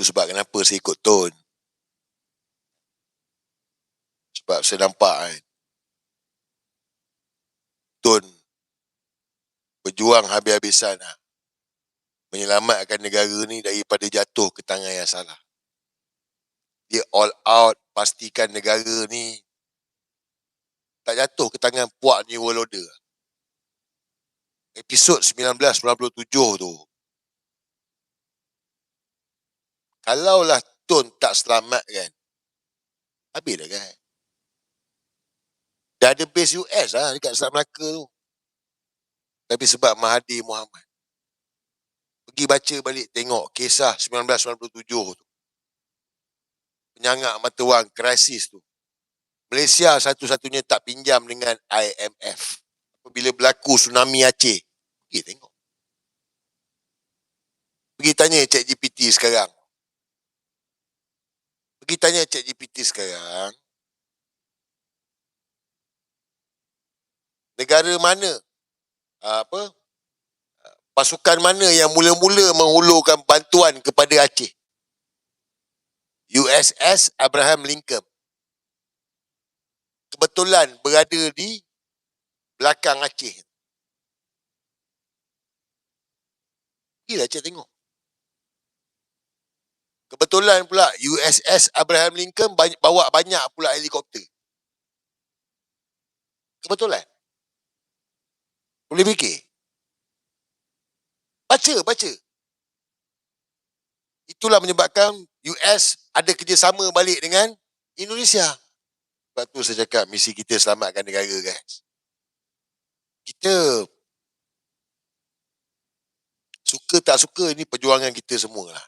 Itu sebab kenapa saya ikut Tun. Sebab saya nampak kan, Tun berjuang habis-habisan lah, menyelamatkan negara ni daripada jatuh ke tangan yang salah. Dia all out pastikan negara ni tak jatuh ke tangan puak New World Order. Episod 1997 tu, kalaulah Tun tak selamatkan, habis dah kan. Dah ada base US lah dekat Selat Melaka tu. Tapi sebab Mahathir Mohamad, pergi baca balik, tengok kisah 1997 tu, penyangak mata wang krisis tu. Malaysia satu-satunya tak pinjam dengan IMF apabila berlaku tsunami Aceh. Pergi tengok. Pergi tanya ChatGPT sekarang. Pergi tanya ChatGPT sekarang. Negara mana, pasukan mana yang mula-mula menghulurkan bantuan kepada Aceh? USS Abraham Lincoln. Kebetulan berada di belakang Aceh. Pergilah cek tengok. Kebetulan pula USS Abraham Lincoln bawa banyak pula helikopter. Kebetulan. Boleh fikir? Baca. Itulah menyebabkan US ada kerjasama balik dengan Indonesia. Sebab tu saya cakap misi kita selamatkan negara, guys. Kita suka tak suka, ini perjuangan kita semua lah.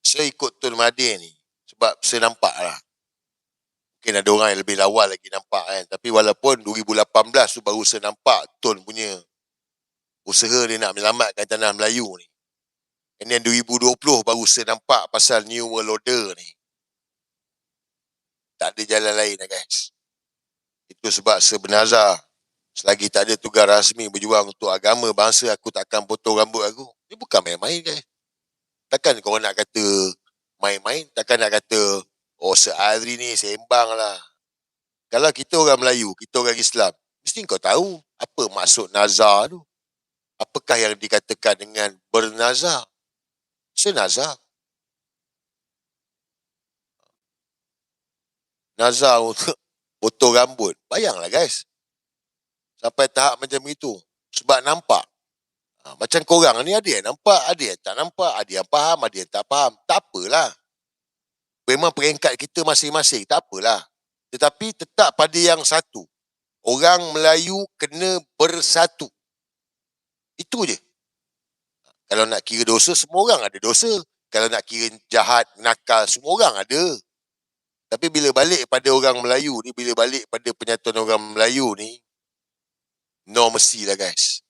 Saya ikut Tun Mahathir ni sebab saya nampak lah. Mungkin ada orang yang lebih awal lagi nampak kan. Tapi walaupun 2018 tu baru saya nampak Tun punya usaha dia nak menyelamatkan tanah Melayu ni. And then 2020 baru saya nampak pasal New World Order ni. Tak ada jalan lain lah, guys. Itu sebab sebenarnya selagi tak ada tugas rasmi berjuang untuk agama bangsa, aku takkan potong rambut aku. Ini bukan main-main, guys. Takkan kau nak kata main-main, takkan nak kata oh sehari ni sembang lah. Kalau kita orang Melayu, kita orang Islam, mesti kau tahu apa maksud nazar tu. Apakah yang dikatakan dengan bernazar? Senazar. Nazar untuk potong rambut. Bayanglah, guys. Sampai tahap macam itu. Sebab nampak. Macam korang ni ada yang nampak, ada yang tak nampak, ada yang faham, ada yang tak faham. Tak apalah. Memang peringkat kita masing-masing, tak apalah. Tetapi tetap pada yang satu. Orang Melayu kena bersatu. Itu je. Kalau nak kira dosa, semua orang ada dosa. Kalau nak kira jahat, nakal, semua orang ada. Tapi bila balik pada orang Melayu ni, bila balik pada penyatuan orang Melayu ni, no mercy lah, guys.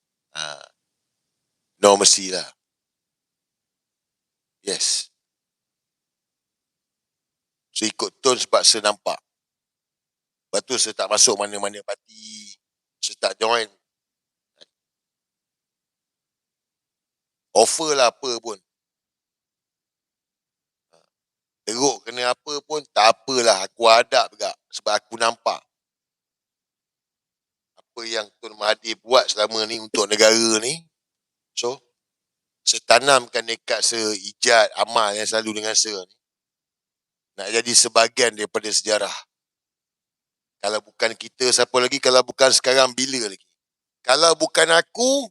No mercy lah. Yes. Saya ikut Tun sebab saya nampak. Lepas tu saya tak masuk mana-mana parti. Saya tak join. Offer lah apa pun. Teruk kena apa pun, tak apalah. Aku hadap juga. Sebab aku nampak apa yang Tun Mahathir buat selama ni untuk negara ni. So, saya tanamkan dekat seijat amal yang selalu dengan saya ni. Nak jadi sebahagian daripada sejarah. Kalau bukan kita, siapa lagi? Kalau bukan sekarang, bila lagi? Kalau bukan aku,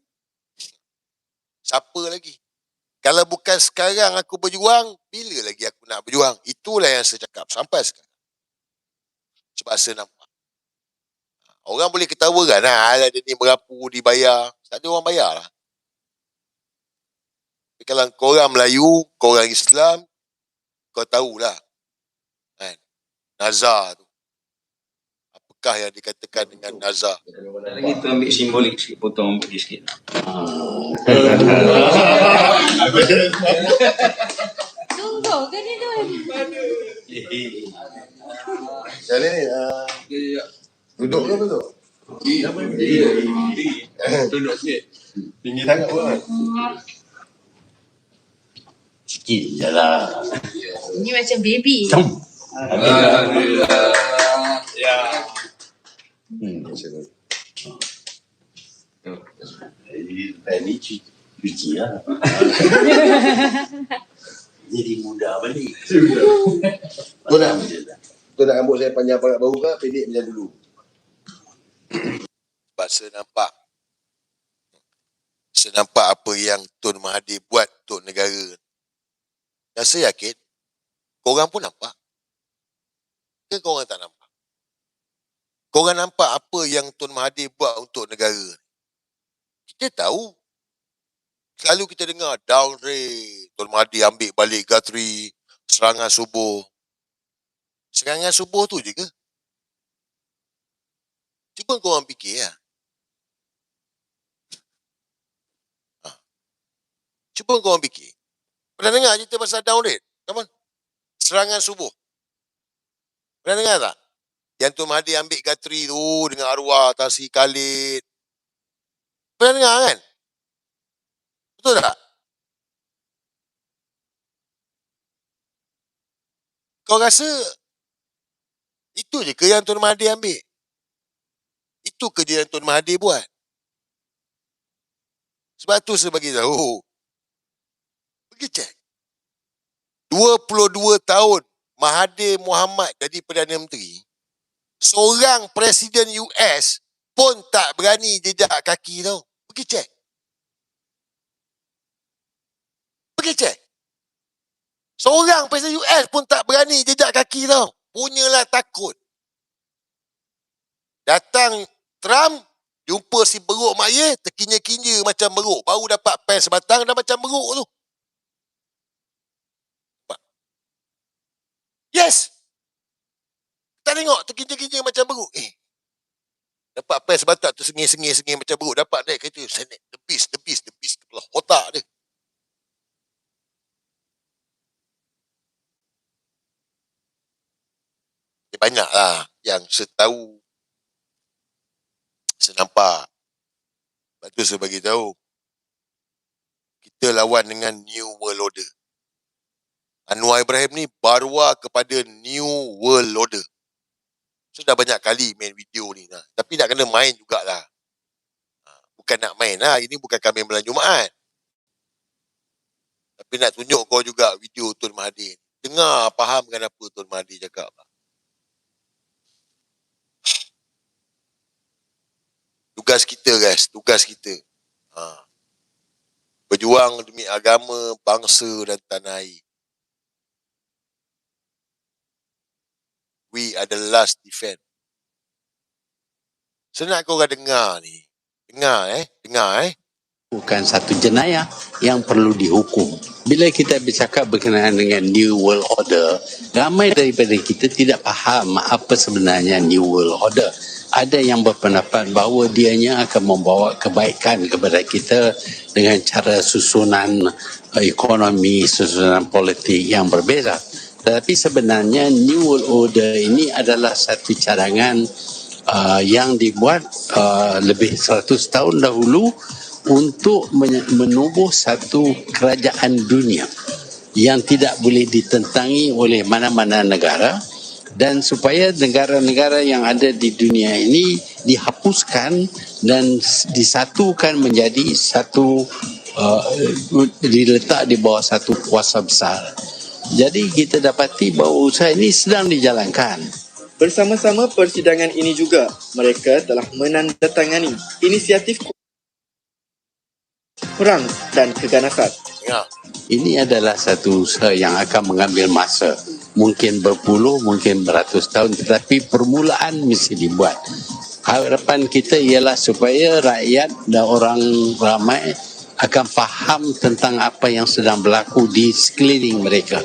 siapa lagi? Kalau bukan sekarang aku berjuang, bila lagi aku nak berjuang? Itulah yang saya cakap sampai sekarang. Sebab saya nampak. Orang boleh ketawakan lah, dia ni merapu, dibayar. Tak ada orang bayar lah. Tapi kalau korang Melayu, korang Islam, kau tahulah. Kan? Nazar tu. Apakah yang dikatakan dengan nazar? Lagi tu ambil simbolik sikit, potong rambut dia sikit. Tunggu kan ni tu. Jadi duduk ke duduk? Duduk sikit. Tinggi sangat pun. sikit je lah. Ini macam baby. Alhamdulillah. Ya. Ini cuci lah. Jadi mudah balik. Alhamdulillah. Betul nak rambut saya panjang parat baru ke pendek macam dulu? Sebab saya nampak apa yang Tun Mahathir buat untuk negara. Dan saya yakin, korang pun nampak. Ke korang tak nampak? Korang nampak apa yang Tun Mahathir buat untuk negara. Kita tahu. Selalu kita dengar downgrade, Tun Mahathir ambil balik Guthrie, serangan subuh. Serangan subuh tu je ke? Cuba korang fikir lah. Cuba korang fikir. Pernah dengar cerita pasal downgrade? Come on. Serangan subuh. Pernah dengar tak? Yang Tun Mahathir ambil Guthrie tu dengan arwah Tasri Khalid. Pernah dengar kan? Betul tak? Kau rasa itu je ke yang Tun Mahathir ambil? Itu kerja yang Tun Mahathir buat. Sebab tu saya bagi tahu. Pergi cek. 22 tahun Mahathir Mohamad jadi Perdana Menteri. Seorang Presiden US pun tak berani jejak kaki tau. Pergi cek. Pergi cek. Seorang Presiden US pun tak berani jejak kaki tau. Punyalah takut. Datang Trump, jumpa si beruk mak ye, terkinja-kinja macam beruk. Baru dapat pen sebatang dah macam beruk tu. Yes! Tak tengok terkinja-kinja macam beruk. Dapat pen sebatang tu sengih-sengih macam beruk. Dapat naik kereta. Senek. The beast. Kepala otak dia. Banyaklah yang saya tahu, saya nampak. Lepas tu saya bagi tahu, kita lawan dengan New World Order. Anwar Ibrahim ni barwa kepada New World Order. Saya dah banyak kali main video ni lah. Tapi nak kena main jugalah. Bukan nak main lah. Ini bukan kami Malam Jumaat. Tapi nak tunjuk kau juga video Tun Mahathir. Dengar, fahamkan apa Tun Mahathir cakap. Tugas kita guys, tugas kita. Berjuang demi agama, bangsa dan tanah air. We are the last defense. Saya nak korang dengar ni. Dengar. Bukan satu jenayah yang perlu dihukum. Bila kita bercakap berkenaan dengan New World Order, ramai daripada kita tidak faham apa sebenarnya New World Order. Ada yang berpendapat bahawa dianya akan membawa kebaikan kepada kita dengan cara susunan ekonomi, susunan politik yang berbeza. Tetapi sebenarnya New World Order ini adalah satu cadangan yang dibuat lebih 100 tahun dahulu untuk menubuh satu kerajaan dunia yang tidak boleh ditentangi oleh mana-mana negara, dan supaya negara-negara yang ada di dunia ini dihapuskan dan disatukan menjadi satu, diletak di bawah satu kuasa besar. Jadi kita dapati bahawa usaha ini sedang dijalankan. Bersama-sama persidangan ini juga, mereka telah menandatangani inisiatif perang dan keganasan. Ya. Ini adalah satu usaha yang akan mengambil masa. Mungkin berpuluh, mungkin beratus tahun, tetapi permulaan mesti dibuat. Harapan kita ialah supaya rakyat dan orang ramai akan faham tentang apa yang sedang berlaku di sekeliling mereka.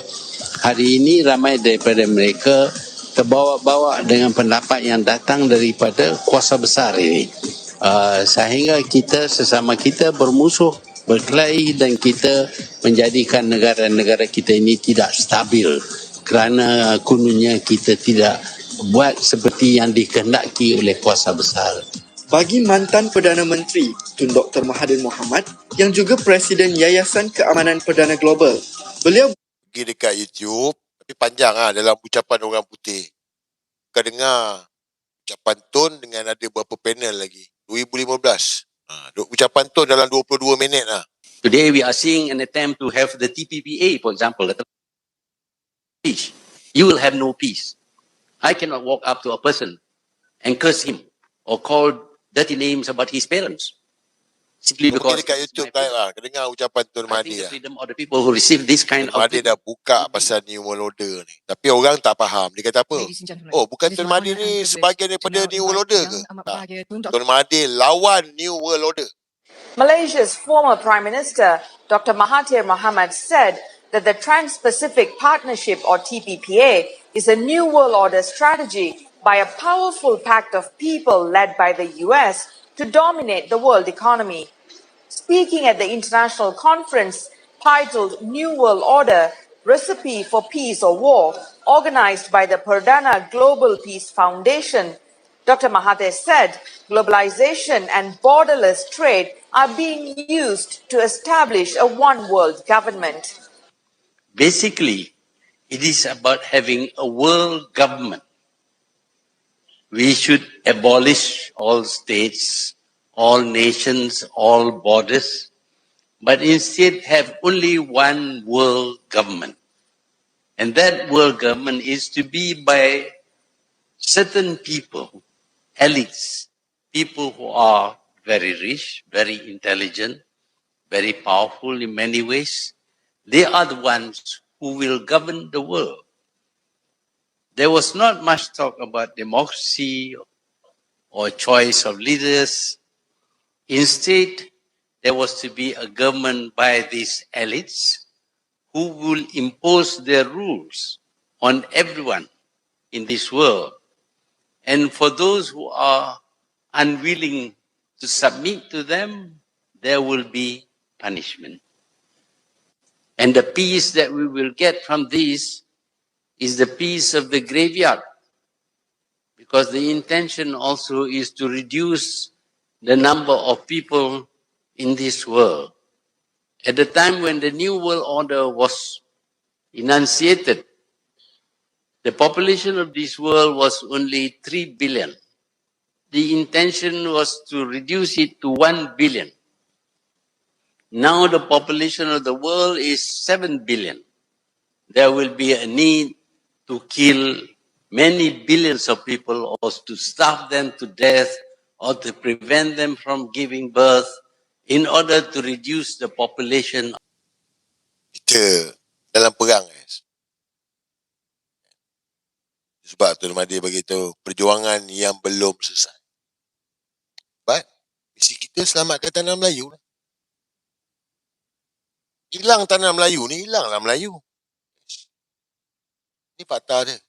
Hari ini ramai daripada mereka terbawa-bawa dengan pendapat yang datang daripada kuasa besar ini. Sehingga kita sesama kita bermusuh, berkelahi, dan kita menjadikan negara-negara kita ini tidak stabil kerana kononnya kita tidak buat seperti yang dikehendaki oleh kuasa besar. Bagi mantan Perdana Menteri Tun Dr. Mahathir Mohamad yang juga Presiden Yayasan Keamanan Perdana Global, Beliau Pergi dekat YouTube, tapi panjang lah dalam ucapan orang putih. Kau dengar ucapan Tun dengan ada berapa panel lagi. 2015. Ucapan Tun dalam 22 minit lah. Today we are seeing an attempt to have the TPPA, for example, peace. You will have no peace. I cannot walk up to a person and curse him or call dirty names about his parents. Simply Pergi because dekat YouTube live lah. Kau dengar ucapan Tun I think Mahathir the lah. freedom of the people who receive this kind Tun of Mahathir dah buka pasal New World Order ni. Tapi orang tak faham. Dia kata apa? Ladies and gentlemen, Oh, bukan it is Tun my Mahathir honour and ni privilege sebahagian to daripada now New World invite Order Yang ke? Amat Tak. Berbahagia Tun Dr. Tun Mahathir lawan New World Order. Malaysia's former Prime Minister, Dr. Mahathir Mohamad, said that the Trans-Pacific Partnership, or TPPA, is a New World Order strategy by a powerful pact of people led by the US to dominate the world economy. Speaking at the international conference titled New World Order, Recipe for Peace or War, organized by the Perdana Global Peace Foundation, Dr. Mahathir said globalization and borderless trade are being used to establish a one world government. basically, it is about having a world government. We should abolish all states, all nations, all borders, but instead have only one world government. And that world government is to be by certain people, elites, people who are very rich, very intelligent, very powerful in many ways. They are the ones who will govern the world. There was not much talk about democracy or choice of leaders. Instead, there was to be a government by these elites who will impose their rules on everyone in this world. And for those who are unwilling to submit to them, there will be punishment. And the peace that we will get from this is the peace of the graveyard. Because the intention also is to reduce the number of people in this world. At the time when the New World Order was enunciated, the population of this world was only 3 billion. The intention was to reduce it to 1 billion. Now the population of the world is 7 billion. There will be a need to kill many billions of people or to starve them to death or to prevent them from giving birth in order to reduce the population. Kita dalam perang, guys. Sebab Tun Mahathir beritahu perjuangan yang belum selesai. But misi kita selamatkan tanah Melayu. Hilang tanah Melayu ni, hilanglah Melayu. Ini fakta dia.